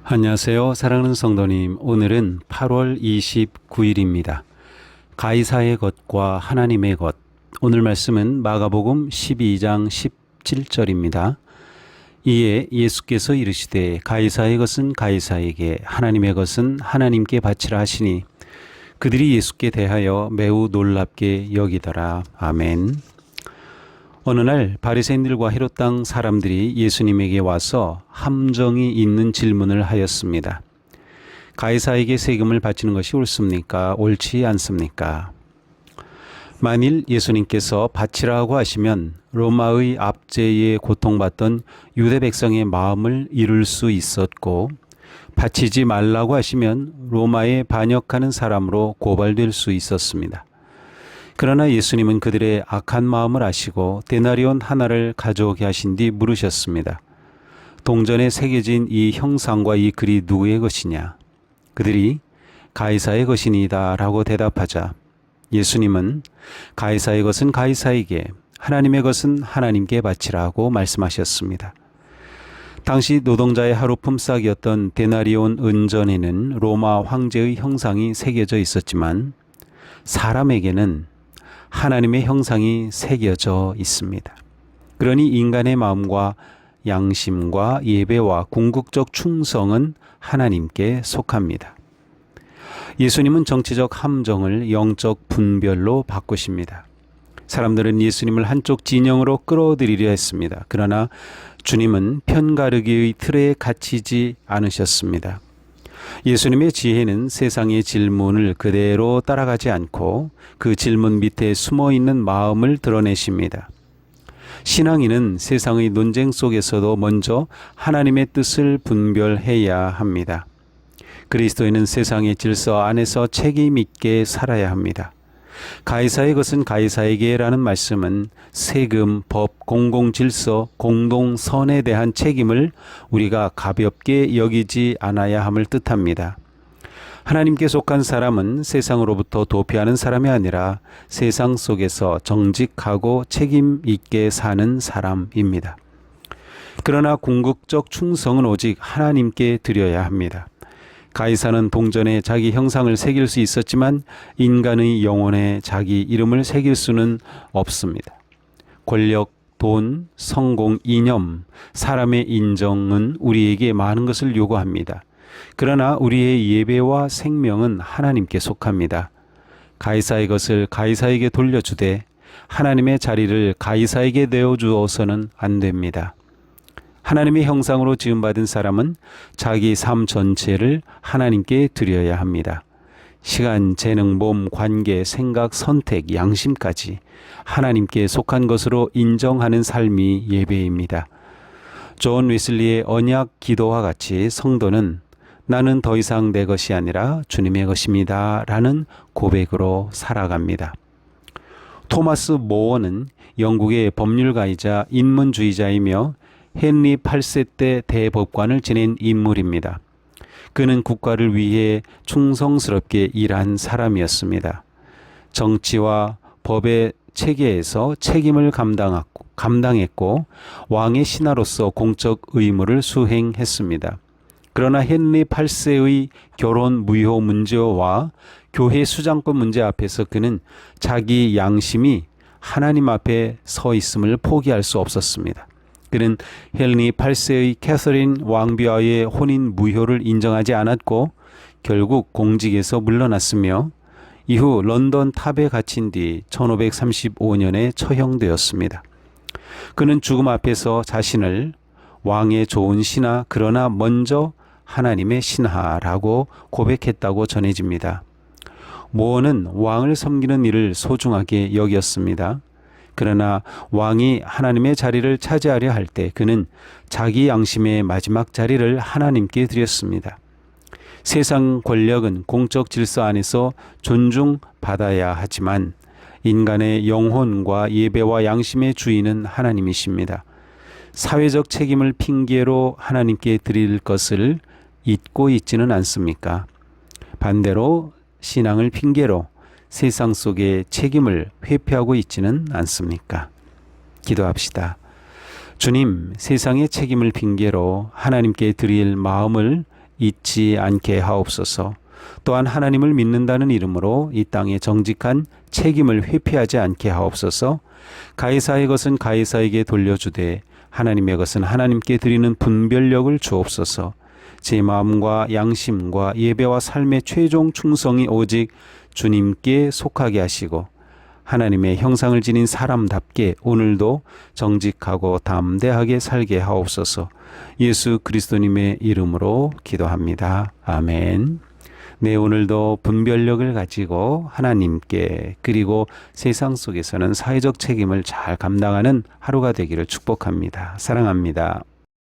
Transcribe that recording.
안녕하세요. 사랑하는 성도님. 오늘은 8월 29일입니다. 가이사의 것과 하나님의 것. 오늘 말씀은 마가복음 12장 17절입니다. 이에 예수께서 이르시되 가이사의 것은 가이사에게 하나님의 것은 하나님께 바치라 하시니 그들이 예수께 대하여 매우 놀랍게 여기더라. 아멘. 어느 날 바리새인들과 헤롯 땅 사람들이 예수님에게 와서 함정이 있는 질문을 하였습니다. 가이사에게 세금을 바치는 것이 옳습니까? 옳지 않습니까? 만일 예수님께서 바치라고 하시면 로마의 압제에 고통받던 유대 백성의 마음을 이룰 수 있었고, 바치지 말라고 하시면 로마에 반역하는 사람으로 고발될 수 있었습니다. 그러나 예수님은 그들의 악한 마음을 아시고 데나리온 하나를 가져오게 하신 뒤 물으셨습니다. 동전에 새겨진 이 형상과 이 글이 누구의 것이냐? 그들이 가이사의 것이니이다 라고 대답하자 예수님은 가이사의 것은 가이사에게, 하나님의 것은 하나님께 바치라고 말씀하셨습니다. 당시 노동자의 하루 품삯이었던 데나리온 은전에는 로마 황제의 형상이 새겨져 있었지만 사람에게는 하나님의 형상이 새겨져 있습니다. 그러니 인간의 마음과 양심과 예배와 궁극적 충성은 하나님께 속합니다. 예수님은 정치적 함정을 영적 분별로 바꾸십니다. 사람들은 예수님을 한쪽 진영으로 끌어들이려 했습니다. 그러나 주님은 편가르기의 틀에 갇히지 않으셨습니다. 예수님의 지혜는 세상의 질문을 그대로 따라가지 않고 그 질문 밑에 숨어있는 마음을 드러내십니다. 신앙인은 세상의 논쟁 속에서도 먼저 하나님의 뜻을 분별해야 합니다. 그리스도인은 세상의 질서 안에서 책임 있게 살아야 합니다. 가이사의 것은 가이사에게라는 말씀은 세금, 법, 공공질서, 공동선에 대한 책임을 우리가 가볍게 여기지 않아야 함을 뜻합니다. 하나님께 속한 사람은 세상으로부터 도피하는 사람이 아니라 세상 속에서 정직하고 책임 있게 사는 사람입니다. 그러나 궁극적 충성은 오직 하나님께 드려야 합니다. 가이사는 동전에 자기 형상을 새길 수 있었지만 인간의 영혼에 자기 이름을 새길 수는 없습니다. 권력, 돈, 성공, 이념, 사람의 인정은 우리에게 많은 것을 요구합니다. 그러나 우리의 예배와 생명은 하나님께 속합니다. 가이사의 것을 가이사에게 돌려주되 하나님의 자리를 가이사에게 내어주어서는 안 됩니다. 하나님의 형상으로 지음받은 사람은 자기 삶 전체를 하나님께 드려야 합니다. 시간, 재능, 몸, 관계, 생각, 선택, 양심까지 하나님께 속한 것으로 인정하는 삶이 예배입니다. 존 웨슬리의 언약 기도와 같이 성도는 나는 더 이상 내 것이 아니라 주님의 것입니다 라는 고백으로 살아갑니다. 토마스 모어는 영국의 법률가이자 인문주의자이며 헨리 8세 때 대법관을 지낸 인물입니다. 그는 국가를 위해 충성스럽게 일한 사람이었습니다. 정치와 법의 체계에서 책임을 감당했고 왕의 신하로서 공적 의무를 수행했습니다. 그러나 헨리 8세의 결혼 무효 문제와 교회 수장권 문제 앞에서 그는 자기 양심이 하나님 앞에 서 있음을 포기할 수 없었습니다. 그는 헨리 8세의 캐서린 왕비와의 혼인 무효를 인정하지 않았고 결국 공직에서 물러났으며 이후 런던 탑에 갇힌 뒤 1535년에 처형되었습니다. 그는 죽음 앞에서 자신을 왕의 좋은 신하 그러나 먼저 하나님의 신하라고 고백했다고 전해집니다. 모어는 왕을 섬기는 일을 소중하게 여겼습니다. 그러나 왕이 하나님의 자리를 차지하려 할 때 그는 자기 양심의 마지막 자리를 하나님께 드렸습니다. 세상 권력은 공적 질서 안에서 존중받아야 하지만 인간의 영혼과 예배와 양심의 주인은 하나님이십니다. 사회적 책임을 핑계로 하나님께 드릴 것을 잊고 있지는 않습니까? 반대로 신앙을 핑계로 세상 속의 책임을 회피하고 있지는 않습니까? 기도합시다. 주님, 세상의 책임을 핑계로 하나님께 드릴 마음을 잊지 않게 하옵소서. 또한 하나님을 믿는다는 이름으로 이 땅의 정직한 책임을 회피하지 않게 하옵소서. 가이사의 것은 가이사에게 돌려주되 하나님의 것은 하나님께 드리는 분별력을 주옵소서. 제 마음과 양심과 예배와 삶의 최종 충성이 오직 주님께 속하게 하시고 하나님의 형상을 지닌 사람답게 오늘도 정직하고 담대하게 살게 하옵소서. 예수 그리스도님의 이름으로 기도합니다. 아멘. 네, 오늘도 분별력을 가지고 하나님께 그리고 세상 속에서는 사회적 책임을 잘 감당하는 하루가 되기를 축복합니다. 사랑합니다.